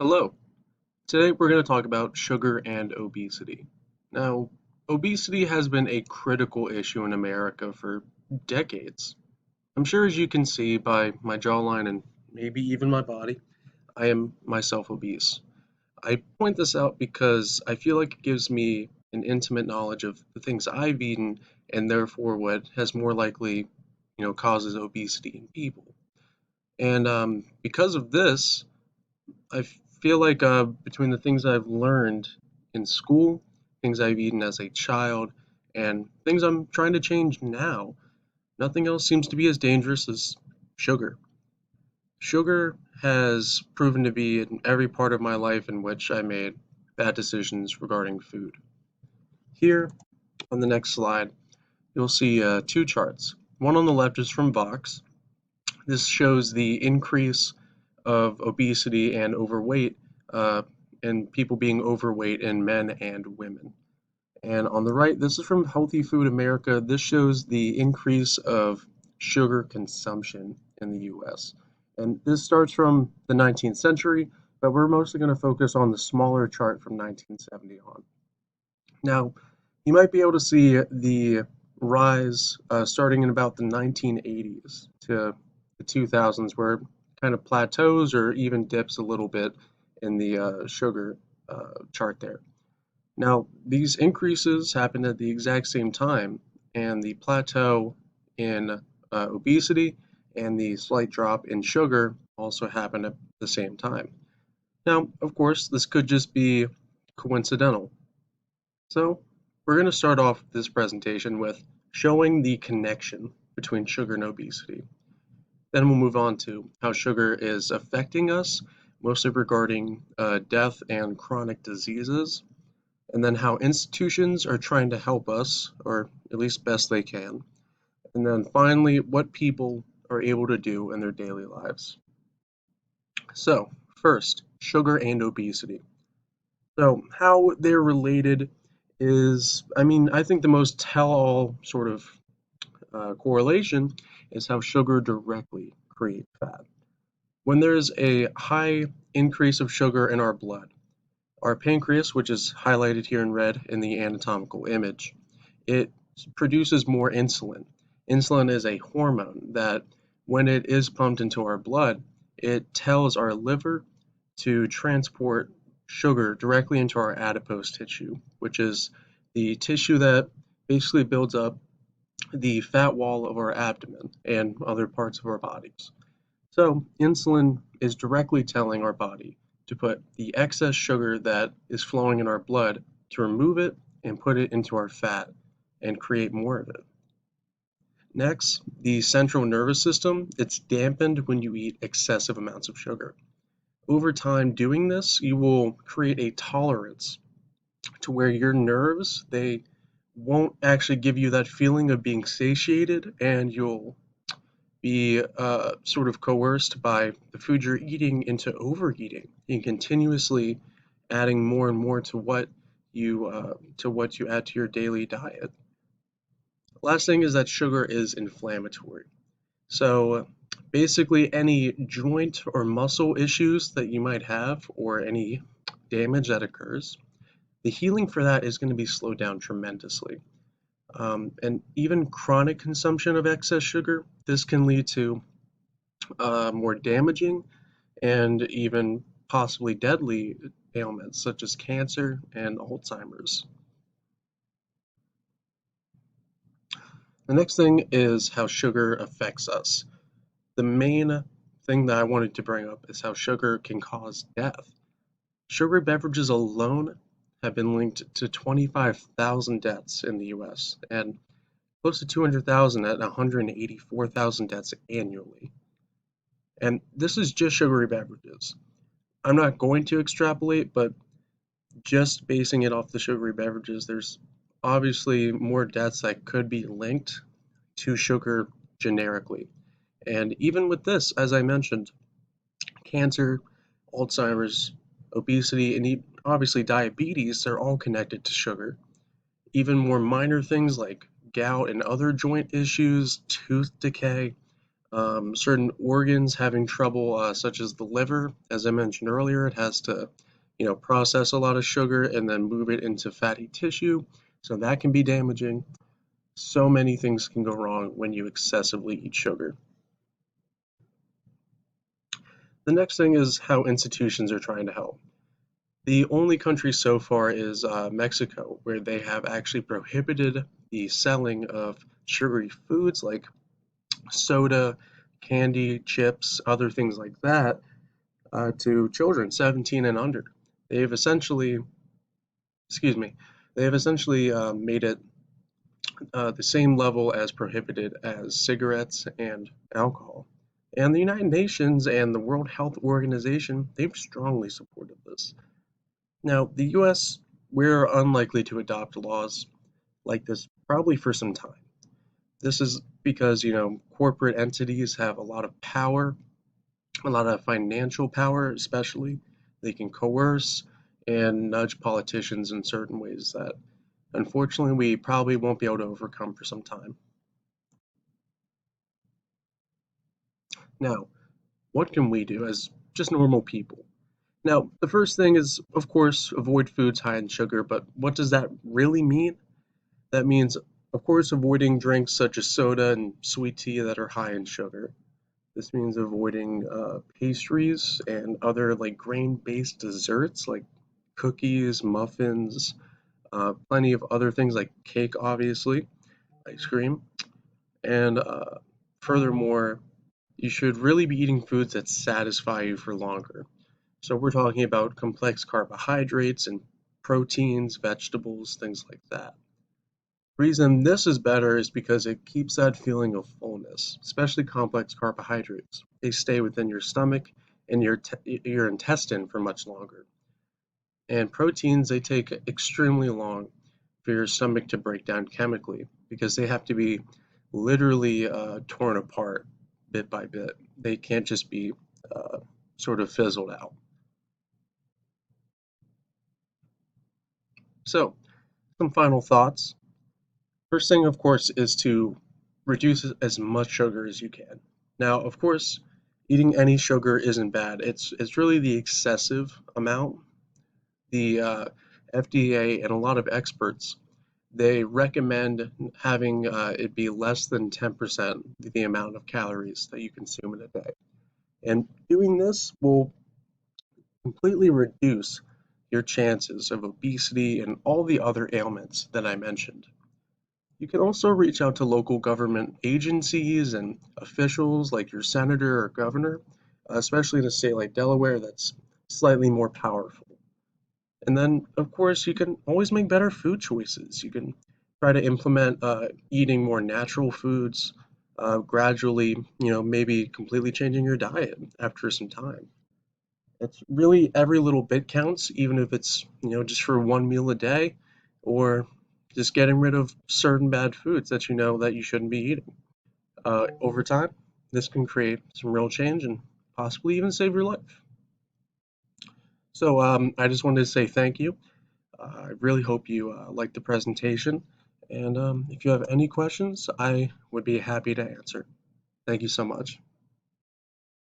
Hello. Today we're going to talk about sugar and obesity. Now, obesity has been a critical issue in America for decades. I'm sure as you can see by my jawline and maybe even my body, I am myself obese. I point this out because I feel like it gives me an intimate knowledge of the things I've eaten and therefore what has more likely, causes obesity in people. And because of this, I feel like between the things I've learned in school, things I've eaten as a child, and things I'm trying to change now, nothing else seems to be as dangerous as sugar. Sugar has proven to be in every part of my life in which I made bad decisions regarding food. Here on the next slide, you'll see two charts. One on the left is from Vox. This shows the increase of obesity and overweight, uh, and people being overweight in men and women. And on the right, this is from Healthy Food America. This shows the increase of sugar consumption in the US. And this starts from the 19th century, but we're mostly going to focus on the smaller chart from 1970 on. Now, you might be able to see the rise starting in about the 1980s to the 2000s, where it kind of plateaus or even dips a little bit in the sugar chart there. Now, these increases happened at the exact same time, and the plateau in obesity and the slight drop in sugar also happened at the same time. Now, of course, this could just be coincidental. So, we're going to start off this presentation with showing the connection between sugar and obesity. Then we'll move on to how sugar is affecting us, mostly regarding death and chronic diseases, and then how institutions are trying to help us, or at least best they can, and then finally, what people are able to do in their daily lives. So, first, sugar and obesity. So, how they're related is, I think the most tell-all sort of correlation is how sugar directly creates fat. When there's a high increase of sugar in our blood, our pancreas, which is highlighted here in red in the anatomical image, it produces more insulin. Insulin is a hormone that, when it is pumped into our blood, it tells our liver to transport sugar directly into our adipose tissue, which is the tissue that basically builds up the fat wall of our abdomen and other parts of our bodies. So, insulin is directly telling our body to put the excess sugar that is flowing in our blood to remove it and put it into our fat and create more of it. Next, the central nervous system, it's dampened when you eat excessive amounts of sugar. Over time doing this, you will create a tolerance to where your nerves, they won't actually give you that feeling of being satiated, and you'll be sort of coerced by the food you're eating into overeating and continuously adding more and more to what you add to your daily diet. Last thing is that sugar is inflammatory. So basically any joint or muscle issues that you might have or any damage that occurs, the healing for that is going to be slowed down tremendously. And even chronic consumption of excess sugar, this can lead to more damaging and even possibly deadly ailments such as cancer and Alzheimer's. The next thing is how sugar affects us. The main thing that I wanted to bring up is how sugar can cause death. Sugary beverages alone have been linked to 25,000 deaths in the US and close to 200,000 at 184,000 deaths annually. And this is just sugary beverages. I'm not going to extrapolate, but just basing it off the sugary beverages, there's obviously more deaths that could be linked to sugar generically. And even with this, as I mentioned, cancer, Alzheimer's, obesity, and obviously diabetes, they're all connected to sugar. Even more minor things like gout and other joint issues, tooth decay, Certain organs having trouble, such as the liver, as I mentioned earlier, it has to, process a lot of sugar and then move it into fatty tissue, so that can be damaging. So many things can go wrong when you excessively eat sugar. The next thing is how institutions are trying to help. The only country so far is Mexico, where they have actually prohibited the selling of sugary foods like soda, candy, chips, other things like that to children 17 and under. They've essentially, excuse me, they've essentially made it the same level as prohibited as cigarettes and alcohol. And the United Nations and the World Health Organization, they've strongly supported this. Now, the US, we're unlikely to adopt laws like this probably for some time. This is because, corporate entities have a lot of power, a lot of financial power, especially. They can coerce and nudge politicians in certain ways that unfortunately we probably won't be able to overcome for some time. Now, what can we do as just normal people? Now, the first thing is, of course, avoid foods high in sugar, but what does that really mean? That means, of course, avoiding drinks such as soda and sweet tea that are high in sugar. This means avoiding pastries and other like grain-based desserts like cookies, muffins, plenty of other things like cake, obviously, ice cream. And furthermore, you should really be eating foods that satisfy you for longer. So we're talking about complex carbohydrates and proteins, vegetables, things like that. Reason this is better is because it keeps that feeling of fullness, especially complex carbohydrates. They stay within your stomach and your intestine for much longer. And proteins, they take extremely long for your stomach to break down chemically because they have to be literally torn apart bit by bit. They can't just be uh, sort of fizzled out. So, some final thoughts. First thing, of course, is to reduce as much sugar as you can. Now, of course, eating any sugar isn't bad. It's really the excessive amount. The FDA and a lot of experts they recommend having it be less than 10% the amount of calories that you consume in a day. And doing this will completely reduce your chances of obesity and all the other ailments that I mentioned. You can also reach out to local government agencies and officials like your senator or governor, especially in a state like Delaware that's slightly more powerful. And then, of course, you can always make better food choices. You can try to implement eating more natural foods, gradually, maybe completely changing your diet after some time. It's really every little bit counts, even if it's, just for one meal a day or just getting rid of certain bad foods that you know that you shouldn't be eating. Over time, this can create some real change and possibly even save your life. So I just wanted to say thank you. I really hope you liked the presentation. And if you have any questions, I would be happy to answer. Thank you so much.